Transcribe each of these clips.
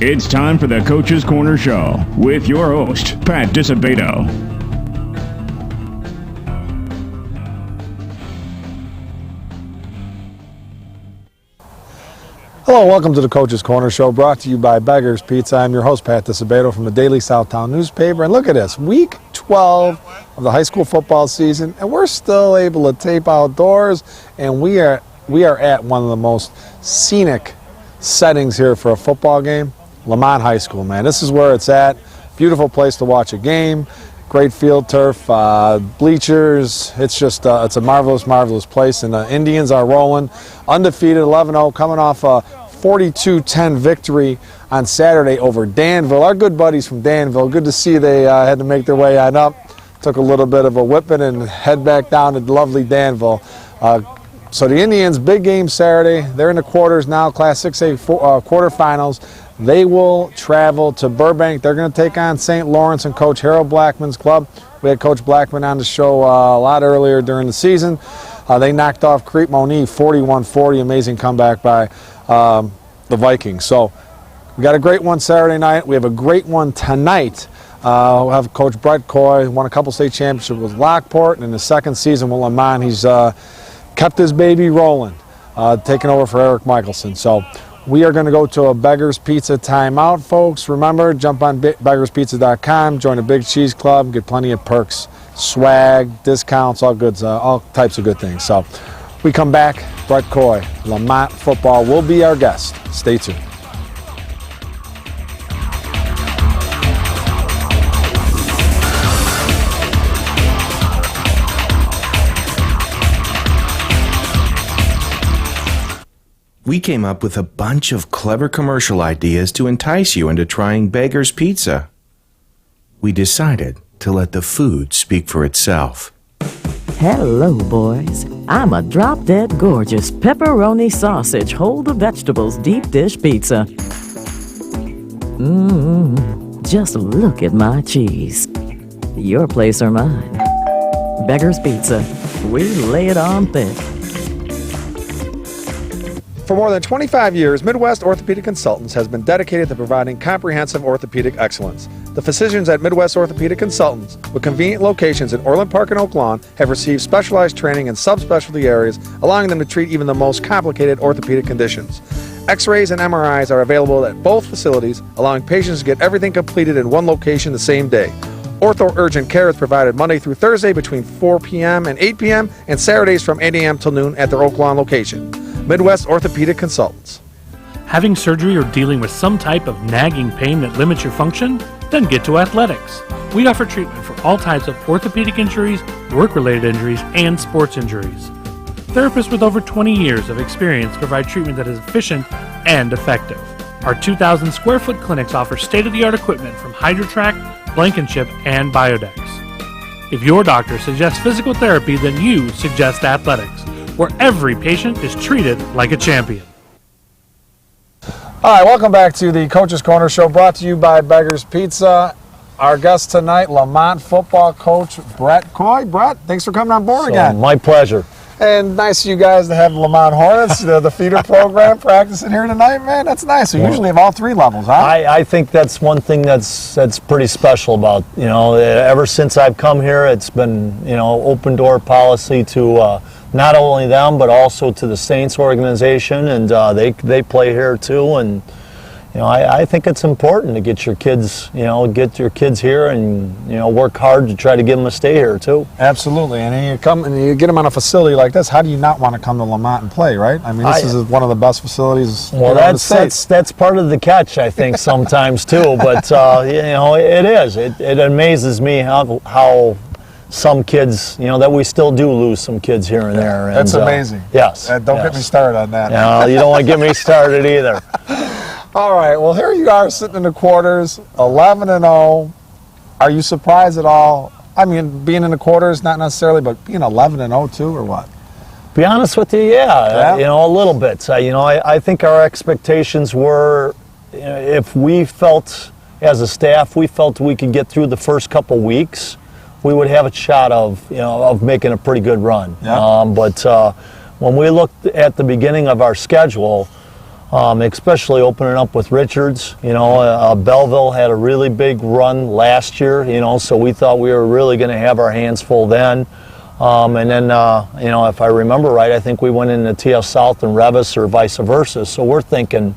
It's time for the Coach's Corner Show with your host, Pat Disabato. Hello, welcome to the Coach's Corner Show, brought to you by Beggar's Pizza. I'm your host, Pat Disabato from the Daily Southtown newspaper. And look at this, week 12 of the high school football season, and we're still able to tape outdoors, and we are at one of the most scenic settings here for a football game, Lemont High School, man. This is where it's at. Beautiful place to watch a game. Great field turf, bleachers. It's just it's a marvelous, marvelous place. And the Indians are rolling, undefeated, 11-0, coming off a 42-10 victory on Saturday over Danville. Our good buddies from Danville, good to see they had to make their way on up. Took a little bit of a whipping and head back down to lovely Danville. So the Indians, big game Saturday. They're in the quarters now, Class 6A quarterfinals. They will travel to Burbank. They're going to take on St. Lawrence and Coach Harold Blackman's club. We had Coach Blackman on the show a lot earlier during the season. They knocked off Crete Monique 41-40. Amazing comeback by the Vikings. So we got a great one Saturday night. We have a great one tonight. We'll have Coach Brett Coy, won a couple state championships with Lockport, and in the second season with Lemont, he's kept his baby rolling, taking over for Eric Michelson. So we are going to go to a Beggar's Pizza timeout, folks. Remember, jump on beggarspizza.com, join the Big Cheese Club, get plenty of perks, swag, discounts, all types of good things. So we come back, Brett Coy, Lemont football will be our guest. Stay tuned. We came up with a bunch of clever commercial ideas to entice you into trying Beggar's Pizza. We decided to let the food speak for itself. Hello, boys. I'm a drop-dead gorgeous pepperoni sausage, hold the vegetables deep dish pizza. Just look at my cheese. Your place or mine. Beggar's Pizza. We lay it on thick. For more than 25 years, Midwest Orthopedic Consultants has been dedicated to providing comprehensive orthopedic excellence. The physicians at Midwest Orthopedic Consultants, with convenient locations in Orland Park and Oak Lawn, have received specialized training in subspecialty areas, allowing them to treat even the most complicated orthopedic conditions. X-rays and MRIs are available at both facilities, allowing patients to get everything completed in one location the same day. Ortho Urgent Care is provided Monday through Thursday between 4 p.m. and 8 p.m. and Saturdays from 8 a.m. till noon at their Oak Lawn location. Midwest Orthopedic Consultants. Having surgery or dealing with some type of nagging pain that limits your function? Then get to Athletics. We offer treatment for all types of orthopedic injuries, work-related injuries, and sports injuries. Therapists with over 20 years of experience provide treatment that is efficient and effective. Our 2,000 square foot clinics offer state-of-the-art equipment from HydroTrack, Blankenship, and Biodex. If your doctor suggests physical therapy, then you suggest Athletics, where every patient is treated like a champion. All right, welcome back to the Coach's Corner Show, brought to you by Beggar's Pizza. Our guest tonight, Lemont football coach Brett Coy. Brett, thanks for coming on board again. My pleasure. And nice of you guys to have Lemont Hornets, the feeder program, practicing here tonight, man. That's nice. We usually have all three levels, huh? I think that's one thing that's pretty special about, ever since I've come here, it's been, open door policy to not only them, but also to the Saints organization, and they play here too. And I think it's important to get your kids, here, and work hard to try to get them to stay here too. Absolutely. And you come and you get them on a facility like this. How do you not want to come to Lemont and play, right? I mean, this is one of the best facilities. Well, that's part of the catch, I think, sometimes too. But it is. It amazes me how some kids, that we still do lose some kids here and there. And, that's amazing. Yes. Don't get me started on that. No, you don't want to get me started either. All right, well, here you are sitting in the quarters, 11-0. Are you surprised at all? I mean, being in the quarters, not necessarily, but being 11-0 too, or what? Be honest with you, yeah. A little bit. I think our expectations were, if we felt, as a staff, we felt we could get through the first couple weeks, we would have a shot of making a pretty good run. Yeah. But when we looked at the beginning of our schedule, especially opening up with Richards. Belleville had a really big run last year, so we thought we were really going to have our hands full then. And then, if I remember right, I think we went into TF South and Revis or vice versa. So we're thinking,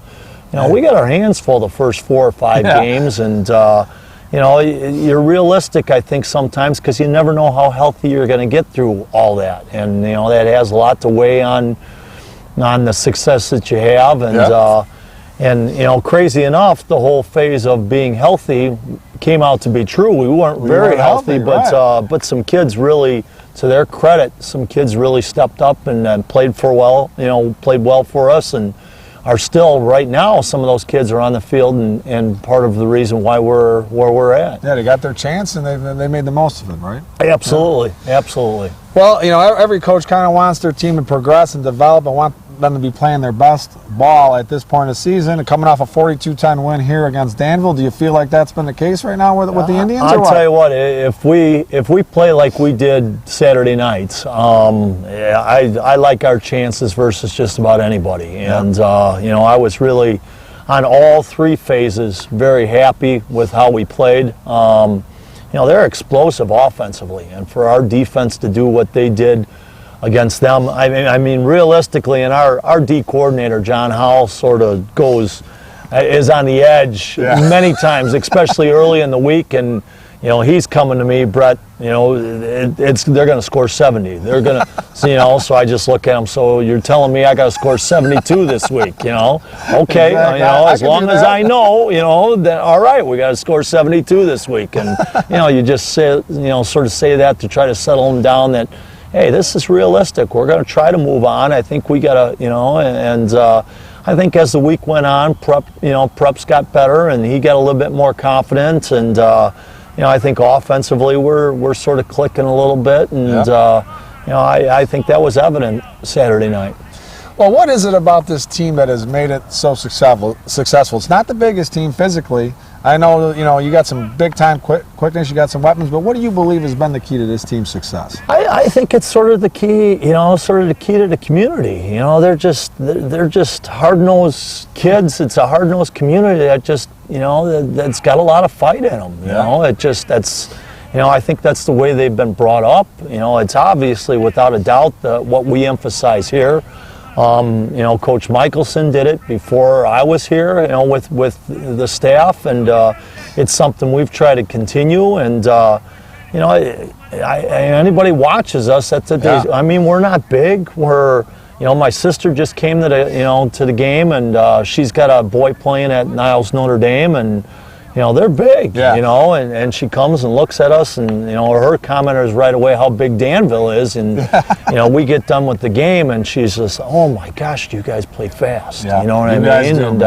we got our hands full the first 4 or 5 games, and you're realistic, I think, sometimes, because you never know how healthy you're going to get through all that, and that has a lot to weigh on the success that you have, and crazy enough, the whole phase of being healthy came out to be true. We weren't very healthy, but some kids really, to their credit, some kids really stepped up and played well for us, and are still right now. Some of those kids are on the field and part of the reason why we're where we're at. Yeah, they got their chance and they made the most of it, right? Absolutely, absolutely. Well, every coach kind of wants their team to progress and develop and want them to be playing their best ball at this point of the season. And coming off a 42-10 win here against Danville, do you feel like that's been the case right now with the Indians? I'll tell you what, if we play like we did Saturday nights, I like our chances versus just about anybody. And I was really on all 3 phases very happy with how we played. They're explosive offensively, and for our defense to do what they did against them, I mean realistically, and our D coordinator, John Howell, sort of is on the edge many times, especially early in the week, and he's coming to me, Brett, they're going to score 70. They're going to, so I just look at him, so you're telling me I got to score 72 this week, Okay, exactly. As long as I know, then all right, we got to score 72 this week. And, you just say, sort of say that to try to settle them down that, hey, this is realistic. We're going to try to move on. I think we got to, I think as the week went on, Prep's got better and he got a little bit more confident, and I think offensively we're sort of clicking a little bit, and I think that was evident Saturday night. Well, what is it about this team that has made it so successful? It's not the biggest team physically. I know, you got some big-time quickness, you got some weapons, but what do you believe has been the key to this team's success? I think it's sort of the key, to the community. They're just hard-nosed kids. It's a hard-nosed community that just, that's got a lot of fight in them. I think that's the way they've been brought up. It's obviously, without a doubt, what we emphasize here. Coach Michelson did it before I was here, with the staff, and it's something we've tried to continue. And anybody watches us, that's a day. I mean, we're not big. We're, my sister just came to the game, and she's got a boy playing at Niles Notre Dame, and they're big, and she comes and looks at us, and, her comment is right away how big Danville is, and, we get done with the game, and she's just, oh my gosh, you guys play fast, you know what I mean?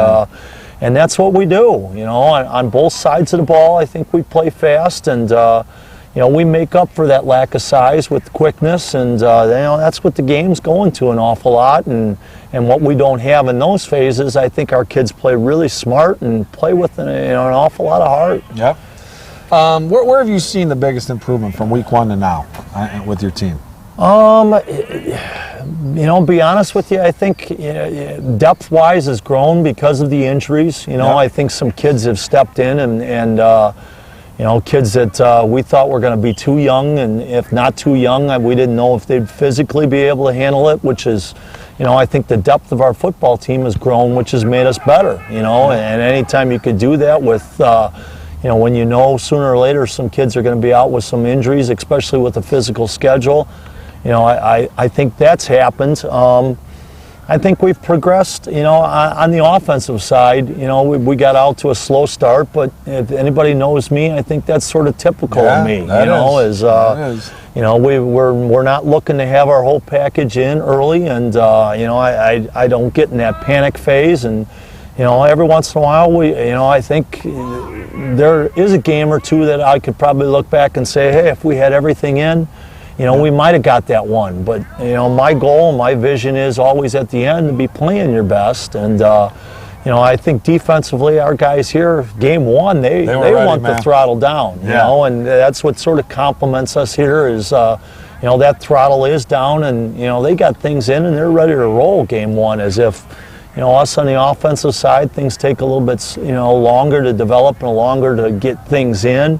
And that's what we do, on both sides of the ball. I think we play fast, and, we make up for that lack of size with quickness, and, that's what the game's going to an awful lot, and what we don't have in those phases, I think our kids play really smart and play with an awful lot of heart. Yep. Where have you seen the biggest improvement from week 1 to now with your team? Be honest with you, I think depth-wise has grown because of the injuries. I think some kids have stepped in and kids that we thought were going to be too young, and if not too young, we didn't know if they'd physically be able to handle it, which is, I think the depth of our football team has grown, which has made us better, and anytime you could do that with, when sooner or later some kids are going to be out with some injuries, especially with a physical schedule, I think that's happened. I think we've progressed, on the offensive side. We got out to a slow start, but if anybody knows me, I think that's sort of typical of me. We're not looking to have our whole package in early, and I don't get in that panic phase, and every once in a while I think there is a game or two that I could probably look back and say, hey, if we had everything in, we might have got that one. But, my goal, my vision is always at the end to be playing your best. And, I think defensively our guys here, game 1, they want the throttle down, and that's what sort of complements us here is, that throttle is down, and, they got things in and they're ready to roll game 1 as if, You know, us on the offensive side, things take a little bit, you know, longer to develop and longer to get things in.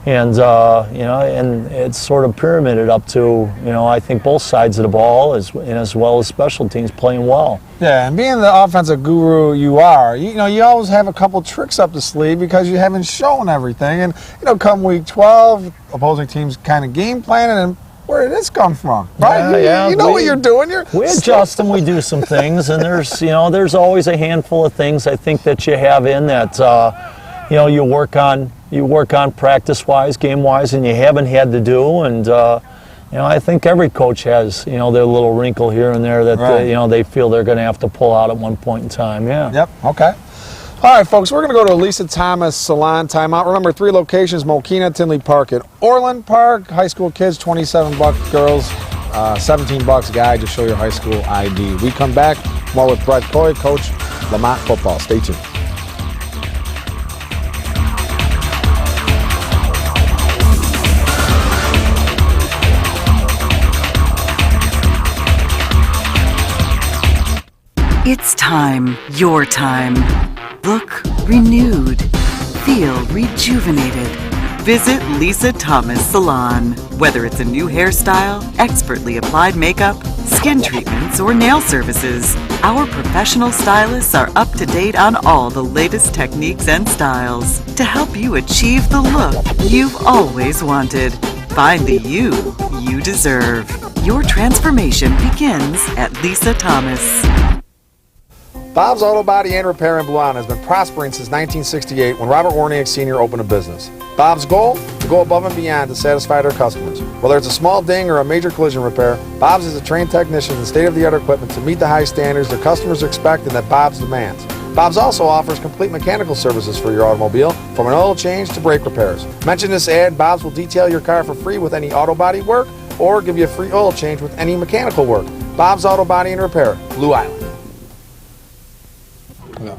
And, you know, and it's sort of pyramided up to, you know, I think both sides of the ball as well as special teams playing well. Yeah, and being the offensive guru you are, you know, you always have a couple tricks up the sleeve because you haven't shown everything. And, you know, come week 12, opposing teams kind of game planning, and where did this come from? Right? You know what you're doing. We adjust and we do some things, and there's, you know, there's always a handful of things I think that you have in that, you know, you work on practice-wise, game-wise, and you haven't had to do. And, you know, I think every coach has, you know, their little wrinkle here and there that, they, you know, they feel they're going to have to pull out at one point in time. Yeah. Yep. Okay. All right, folks, we're going to go to Lisa Thomas Salon timeout. Remember, 3 locations, Mokina, Tinley Park, and Orland Park. High school kids, $27 girls, $17 guy. Just show your high school ID. We come back, more with Brett Coy, Coach Lemont football. Stay tuned. It's time, your time. Look renewed. Feel rejuvenated. Visit Lisa Thomas Salon. Whether it's a new hairstyle, expertly applied makeup, skin treatments, or nail services, our professional stylists are up to date on all the latest techniques and styles to help you achieve the look you've always wanted. Find the you deserve. Your transformation begins at Lisa Thomas. Bob's Auto Body and Repair in Blue Island has been prospering since 1968 when Robert Warniak Sr. opened a business. Bob's goal? To go above and beyond to satisfy their customers. Whether it's a small ding or a major collision repair, Bob's is a trained technician and state-of-the-art equipment to meet the high standards their customers expect and that Bob's demands. Bob's also offers complete mechanical services for your automobile, from an oil change to brake repairs. Mention this ad, Bob's will detail your car for free with any auto body work or give you a free oil change with any mechanical work. Bob's Auto Body and Repair, Blue Island. Okay.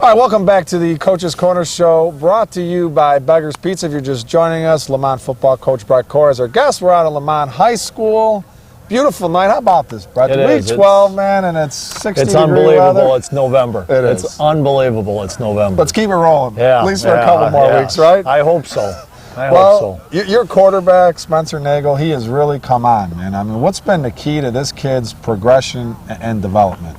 All right, welcome back to the Coach's Corner Show, brought to you by Beggar's Pizza. If you're just joining us, Lemont football coach Brett Core is our guest. We're out at Lemont High School. Beautiful night. How about this, Brett? Week 12, man, and it's 60 It's degree unbelievable. weather. It's November. It's unbelievable. It's November. Let's keep it rolling. Yeah, at least for a couple more weeks, right? I hope so. Well, your quarterback, Spencer Nagel, he has really come on, man. I mean, what's been the key to this kid's progression and development?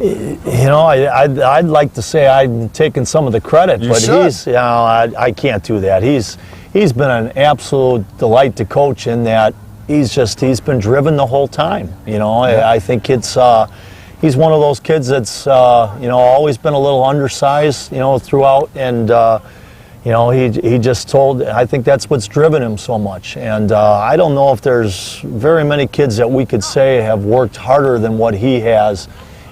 You know, I'd like to say I'm taking some of the credit, but he's, you know, I can't do that. He's been an absolute delight to coach in that he's been driven the whole time. You know, I think it's he's one of those kids that's you know, always been a little undersized, you know, throughout, and you know, he just told. I think that's what's driven him so much. And I don't know if there's very many kids that we could say have worked harder than what he has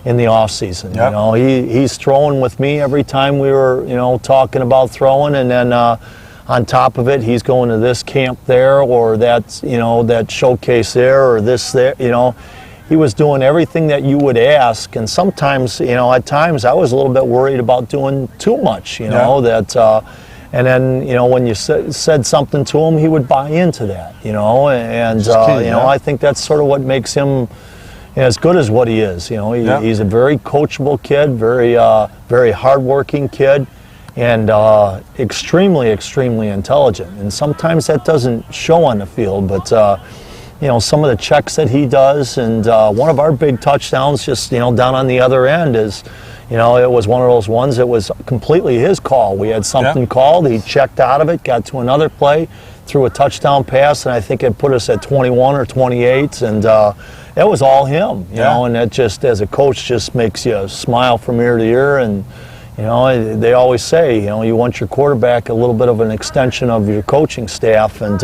in the off season. You know, he's throwing with me every time we were, you know, talking about throwing, and then on top of it, he's going to this camp there, or that, you know, that showcase there, or this there. You know, he was doing everything that you would ask, and sometimes, you know, at times I was a little bit worried about doing too much. You know, that. And then, you know, when you said something to him, he would buy into that. You know, and you know, I think that's sort of what makes him as good as what he is. You know, he's a very coachable kid, very hardworking kid, and extremely intelligent. And sometimes that doesn't show on the field, but you know, some of the checks that he does, and one of our big touchdowns, just, you know, down on the other end is, you know, it was one of those ones that was completely his call. We had something called, he checked out of it, got to another play, threw a touchdown pass, and I think it put us at 21 or 28, and it was all him, you know, and that just, as a coach, just makes you smile from ear to ear. And, you know, they always say, you know, you want your quarterback a little bit of an extension of your coaching staff, and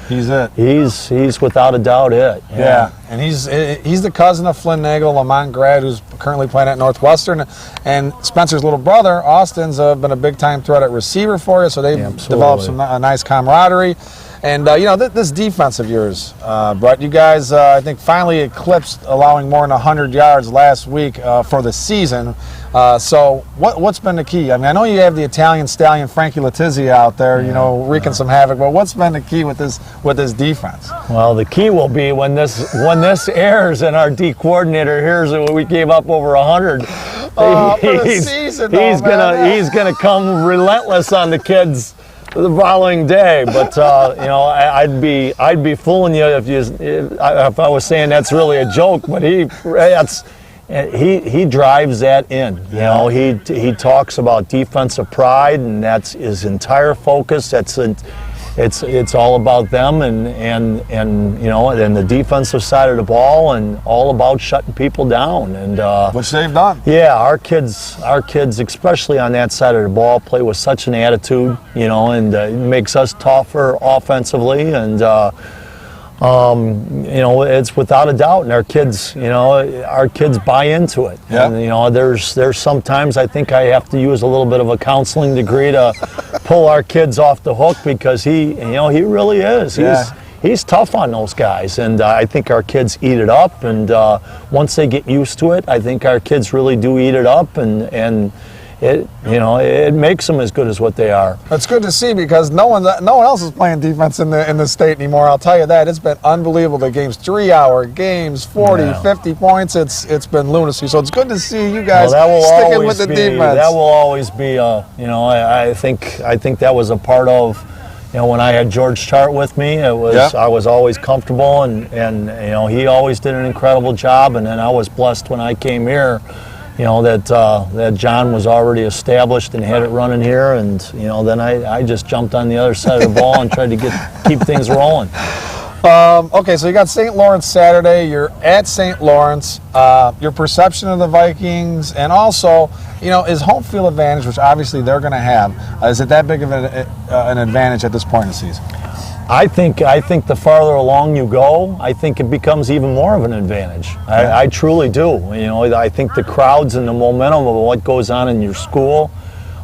he's it. He's without a doubt it. Yeah, and he's the cousin of Flynn Nagel, Lemont grad, who's currently playing at Northwestern, and Spencer's little brother, Austin's been a big-time threat at receiver for you, so they've developed a nice camaraderie. And, this defense of yours, Brett, you guys, I think, finally eclipsed allowing more than 100 yards last week for the season. So what's been the key? I mean, I know you have the Italian stallion Frankie Letizia out there, wreaking some havoc, but what's been the key with this defense? Well, the key will be when this airs and our D coordinator hears that we gave up over 100. For the season, he's gonna come relentless on the kids the following day. But I'd be fooling you if I was saying that's really a joke. But he drives that in. He talks about defensive pride, and that's his entire focus. It's all about them and the defensive side of the ball, and all about shutting people down. And which they've done. Yeah, our kids, especially on that side of the ball, play with such an attitude, and it makes us tougher offensively. And it's without a doubt, and our kids buy into it. Yeah. And there's sometimes I think I have to use a little bit of a counseling degree to pull our kids off the hook, because he really is. He's tough on those guys, and I think our kids eat it up. And once they get used to it, I think our kids really do eat it up, and it makes them as good as what they are. It's good to see, because no one else is playing defense in the state anymore. I'll tell you that. It's been unbelievable. The games, 3-hour games, 40, 50 points. It's been lunacy. So it's good to see you guys sticking with the defense. That will always be. I think that was a part of. When I had George Chart with me, I was always comfortable, and he always did an incredible job. And then I was blessed when I came here. That John was already established and had it running here, and then I just jumped on the other side of the ball and tried to keep things rolling. Okay, so you got St. Lawrence Saturday. You're at St. Lawrence. Your perception of the Vikings, and also, is home field advantage, which obviously they're going to have, is it that big of an advantage at this point in the season? I think the farther along you go, I think it becomes even more of an advantage. I truly do. I think the crowds and the momentum of what goes on in your school,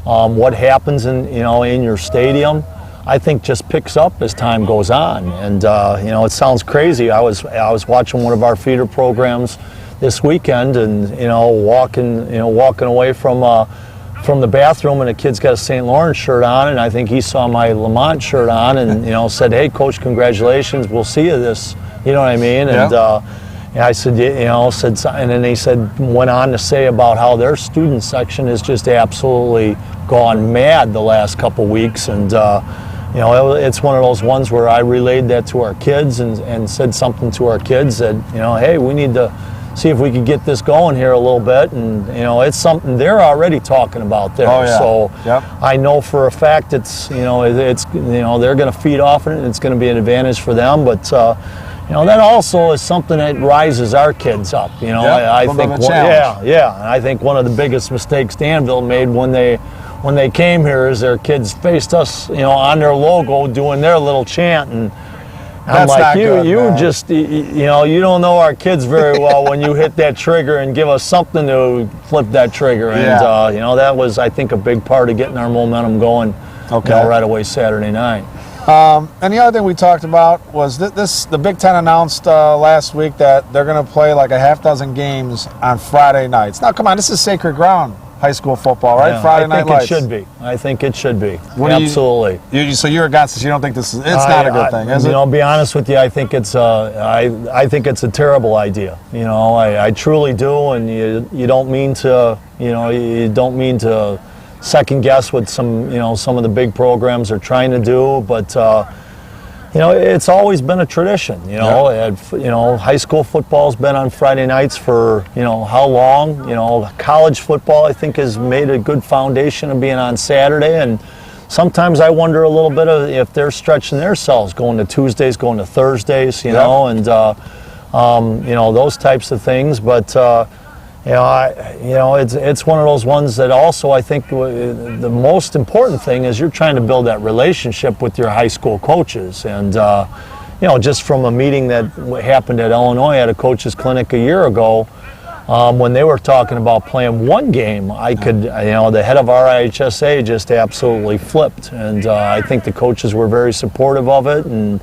what happens in your stadium, I think just picks up as time goes on. And it sounds crazy. I was watching one of our feeder programs this weekend, and walking away from the bathroom, and a kid's got a St. Lawrence shirt on, and I think he saw my Lemont shirt on, and said, "Hey, Coach, congratulations! We'll see you this." You know what I mean? Yeah. And I said, and then he went on to say about how their student section has just absolutely gone mad the last couple weeks, and it's one of those ones where I relayed that to our kids and said something to our kids that hey, we need to see if we could get this going here a little bit, and it's something they're already talking about there. Oh, yeah. So yep. I know for a fact they're going to feed off it, and it's going to be an advantage for them. But that also is something that rises our kids up. I think I think one of the biggest mistakes Danville made when they came here is their kids faced us on their logo doing their little chant, and I'm like, you don't know our kids very well when you hit that trigger and give us something to flip that trigger. And, that was, I think, a big part of getting our momentum going right away Saturday night. And the other thing we talked about was the Big Ten announced last week that they're going to play like a half dozen games on Friday nights. Now, come on, this is sacred ground. High school football, right? Yeah, Friday night lights. I think it should be. Absolutely. So you're against this. You don't think it's not a good thing, is it? I'll be honest with you. I think it's I think it's a terrible idea. I truly do, and you don't mean to. You don't mean to second guess what some of the big programs are trying to do, but. It's always been a tradition. High school football's been on Friday nights for how long? College football I think has made a good foundation of being on Saturday, and sometimes I wonder a little bit of if they're stretching themselves, going to Tuesdays, going to Thursdays, and those types of things. But it's one of those ones that also I think the most important thing is you're trying to build that relationship with your high school coaches. And, just from a meeting that happened at Illinois at a coaches clinic a year ago, when they were talking about playing one game, I could, the head of our IHSA just absolutely flipped. And I think the coaches were very supportive of it. And,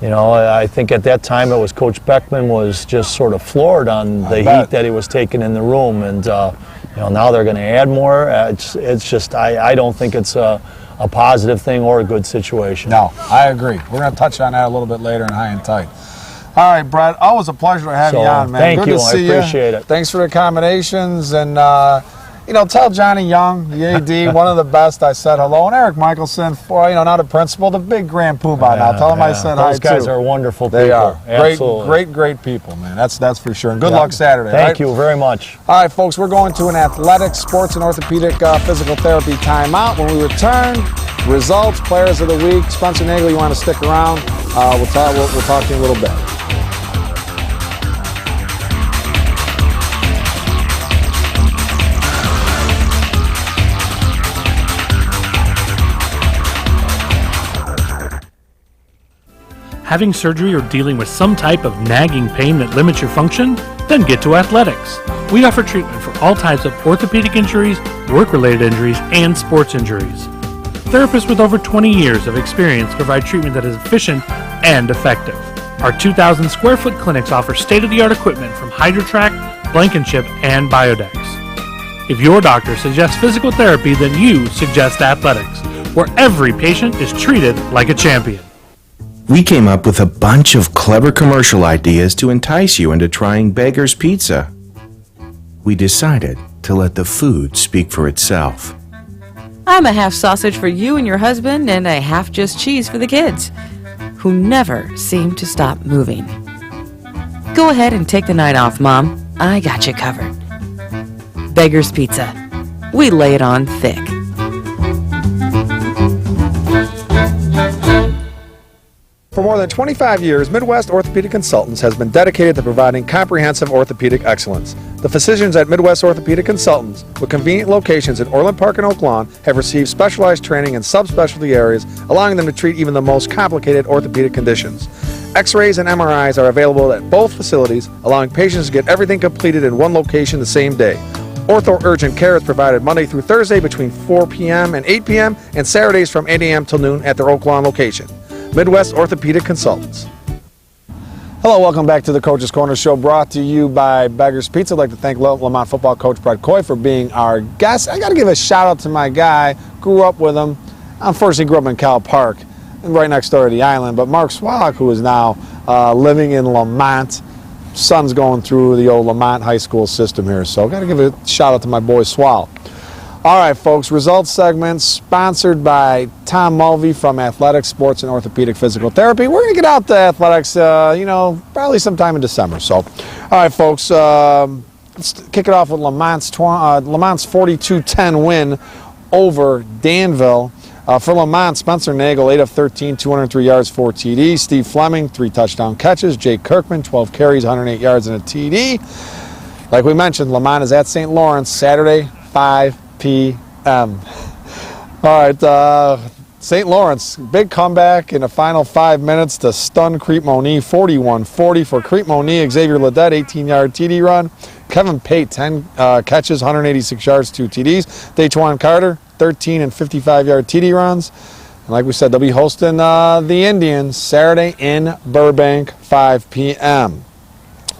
I think at that time it was Coach Beckman was just sort of floored on the heat that he was taking in the room. And, now they're going to add more. It's just, I don't think it's a positive thing or a good situation. No, I agree. We're going to touch on that a little bit later in High and Tight. All right, Brett, always a pleasure to have you on, man. Thank Good you. to see I appreciate it. Thanks for the accommodations. And, tell Johnny Young, the AD, one of the best, I said hello. And Eric Michelson, now the principal, the big grand poobah now. Tell him I said hi, too. Those guys are wonderful people. They are. Absolutely. Great people, man. That's for sure. And good luck Saturday. Thank you very much. All right, folks, we're going to an athletics, sports, and orthopedic physical therapy timeout. When we return, results, players of the week. Spencer Nagel, you want to stick around? We'll talk to you in a little bit. Having surgery or dealing with some type of nagging pain that limits your function? Then get to Athletics. We offer treatment for all types of orthopedic injuries, work-related injuries, and sports injuries. Therapists with over 20 years of experience provide treatment that is efficient and effective. Our 2,000 square foot clinics offer state-of-the-art equipment from HydroTrack, Blankenship, and Biodex. If your doctor suggests physical therapy, then you suggest Athletics, where every patient is treated like a champion. We came up with a bunch of clever commercial ideas to entice you into trying Beggar's Pizza. We decided to let the food speak for itself. I'm a half sausage for you and your husband and a half just cheese for the kids, who never seem to stop moving. Go ahead and take the night off, Mom. I got you covered. Beggar's Pizza. We lay it on thick. For more than 25 years, Midwest Orthopedic Consultants has been dedicated to providing comprehensive orthopedic excellence. The physicians at Midwest Orthopedic Consultants, with convenient locations in Orland Park and Oak Lawn, have received specialized training in subspecialty areas, allowing them to treat even the most complicated orthopedic conditions. X-rays and MRIs are available at both facilities, allowing patients to get everything completed in one location the same day. Ortho Urgent Care is provided Monday through Thursday between 4 p.m. and 8 p.m. and Saturdays from 8 a.m. till noon at their Oak Lawn location. Midwest Orthopedic Consultants. Hello, welcome back to the Coach's Corner Show, brought to you by Beggar's Pizza. I'd like to thank Lemont football coach Brett Coy for being our guest. I got to give a shout out to my guy. Grew up with him. Unfortunately, grew up in Cal Park, right next door to the island. But Mark Swallock, who is now living in Lemont, son's going through the old Lemont high school system here. So I got to give a shout out to my boy Swall. All right, folks, results segment sponsored by Tom Mulvey from Athletics, Sports, and Orthopedic Physical Therapy. We're going to get out to athletics, probably sometime in December. So, all right, folks, let's kick it off with Lamont's 42-10 win over Danville. For Lemont, Spencer Nagel, 8 of 13, 203 yards, 4 TDs. Steve Fleming, 3 touchdown catches. Jake Kirkman, 12 carries, 108 yards, and a TD. Like we mentioned, Lemont is at St. Lawrence Saturday, 5 p.m. All right, St. Lawrence, big comeback in the final 5 minutes to stun Crete-Monee, 41-40 for Crete-Monee. Xavier Ledet, 18-yard TD run. Kevin Pate, 10 catches, 186 yards, 2 TDs. Dajuan Carter, 13 and 55-yard TD runs. And like we said, they'll be hosting the Indians Saturday in Burbank, 5 p.m.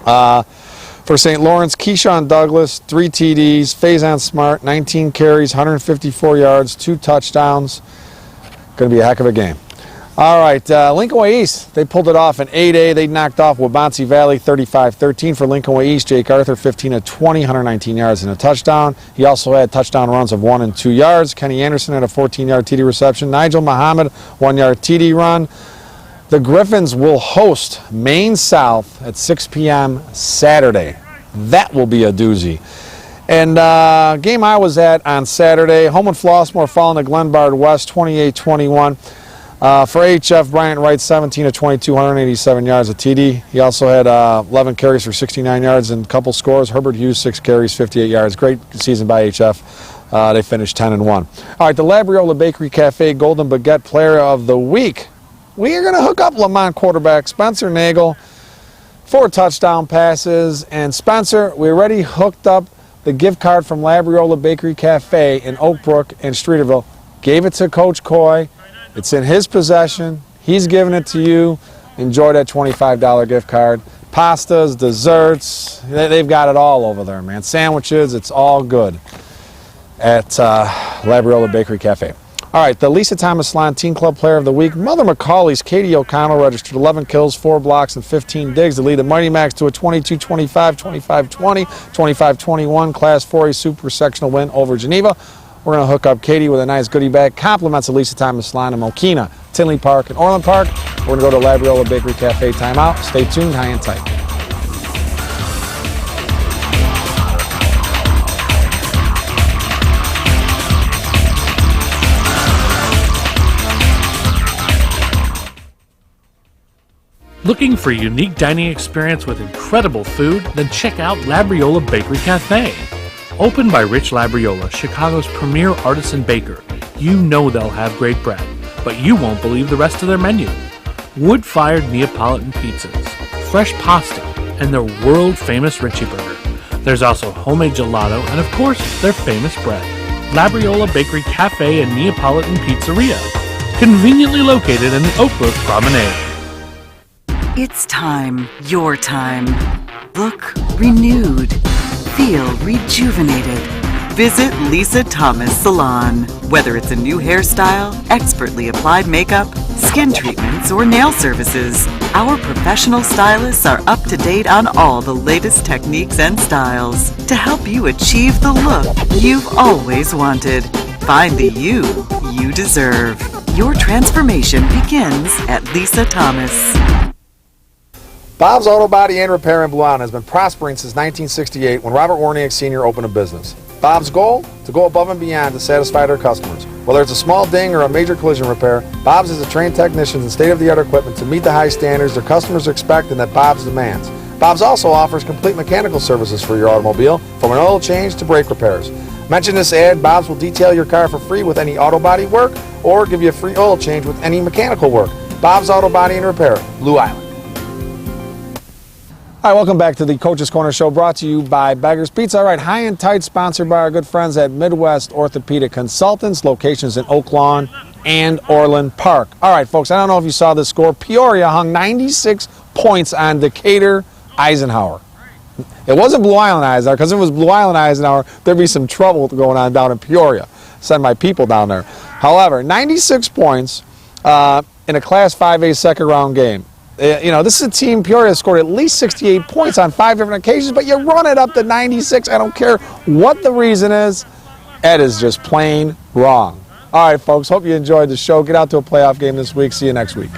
For St. Lawrence, Keyshawn Douglas, 3 TDs. Faison Smart, 19 carries, 154 yards, 2 touchdowns. Going to be a heck of a game. All right, Lincoln Way East, they pulled it off in 8A. They knocked off Wabansie Valley 35-13 for Lincoln Way East. Jake Arthur, 15 of 20, 119 yards and a touchdown. He also had touchdown runs of 1 and 2 yards. Kenny Anderson had a 14-yard TD reception. Nigel Muhammad, 1-yard TD run. The Griffins will host Maine South at 6 p.m. Saturday. That will be a doozy. And game I was at on Saturday, Homewood Flossmoor falling to Glenbard West, 28-21. For HF, Bryant Wright, 17 of 22, 187 yards of TD. He also had 11 carries for 69 yards and a couple scores. Herbert Hughes, 6 carries, 58 yards. Great season by HF. They finished 10-1. All right, the Labriola Bakery Cafe Golden Baguette Player of the Week. We are going to hook up Lemont quarterback Spencer Nagel. 4 touchdown passes. And Spencer, we already hooked up the gift card from Labriola Bakery Cafe in Oak Brook and Streeterville. Gave it to Coach Coy. It's in his possession. He's giving it to you. Enjoy that $25 gift card. Pastas, desserts, they've got it all over there, man. Sandwiches, it's all good at Labriola Bakery Cafe. All right, the Lisa Thomas Salon Teen Club Player of the Week, Mother McCauley's Katie O'Connell, registered 11 kills, 4 blocks, and 15 digs to lead the Mighty Macs to a 22-25, 25-20, 25-21 Class 4A Super Sectional win over Geneva. We're going to hook up Katie with a nice goodie bag. Compliments of Lisa Thomas Salon in Mokina, Tinley Park, and Orland Park. We're going to go to Labriola Bakery Cafe timeout. Stay tuned, high and tight. Looking for a unique dining experience with incredible food? Then check out Labriola Bakery Cafe. Opened by Rich Labriola, Chicago's premier artisan baker, you know they'll have great bread, but you won't believe the rest of their menu. Wood-fired Neapolitan pizzas, fresh pasta, and their world-famous Richie Burger. There's also homemade gelato and, of course, their famous bread. Labriola Bakery Cafe and Neapolitan Pizzeria, conveniently located in the Oak Brook Promenade. It's time, your time. Look renewed. Feel rejuvenated. Visit Lisa Thomas Salon. Whether it's a new hairstyle, expertly applied makeup, skin treatments, or nail services, our professional stylists are up to date on all the latest techniques and styles to help you achieve the look you've always wanted. Find the you deserve. Your transformation begins at Lisa Thomas. Bob's Auto Body and Repair in Blue Island has been prospering since 1968 when Robert Warniak Sr. opened a business. Bob's goal? To go above and beyond to satisfy their customers. Whether it's a small ding or a major collision repair, Bob's has a trained technicians and state-of-the-art equipment to meet the high standards their customers expect and that Bob's demands. Bob's also offers complete mechanical services for your automobile, from an oil change to brake repairs. Mention this ad, Bob's will detail your car for free with any auto body work or give you a free oil change with any mechanical work. Bob's Auto Body and Repair, Blue Island. All right, welcome back to the Coach's Corner Show, brought to you by Beggar's Pizza. All right, high and tight, sponsored by our good friends at Midwest Orthopedic Consultants, locations in Oak Lawn and Orland Park. All right, folks, I don't know if you saw this score. Peoria hung 96 points on Decatur Eisenhower. It wasn't Blue Island Eisenhower, because if it was Blue Island Eisenhower, there'd be some trouble going on down in Peoria. Send my people down there. However, 96 points in a Class 5A second round game. You know, this is a team, Peoria has scored at least 68 points on 5 different occasions, but you run it up to 96. I don't care what the reason is. That is just plain wrong. All right, folks, hope you enjoyed the show. Get out to a playoff game this week. See you next week.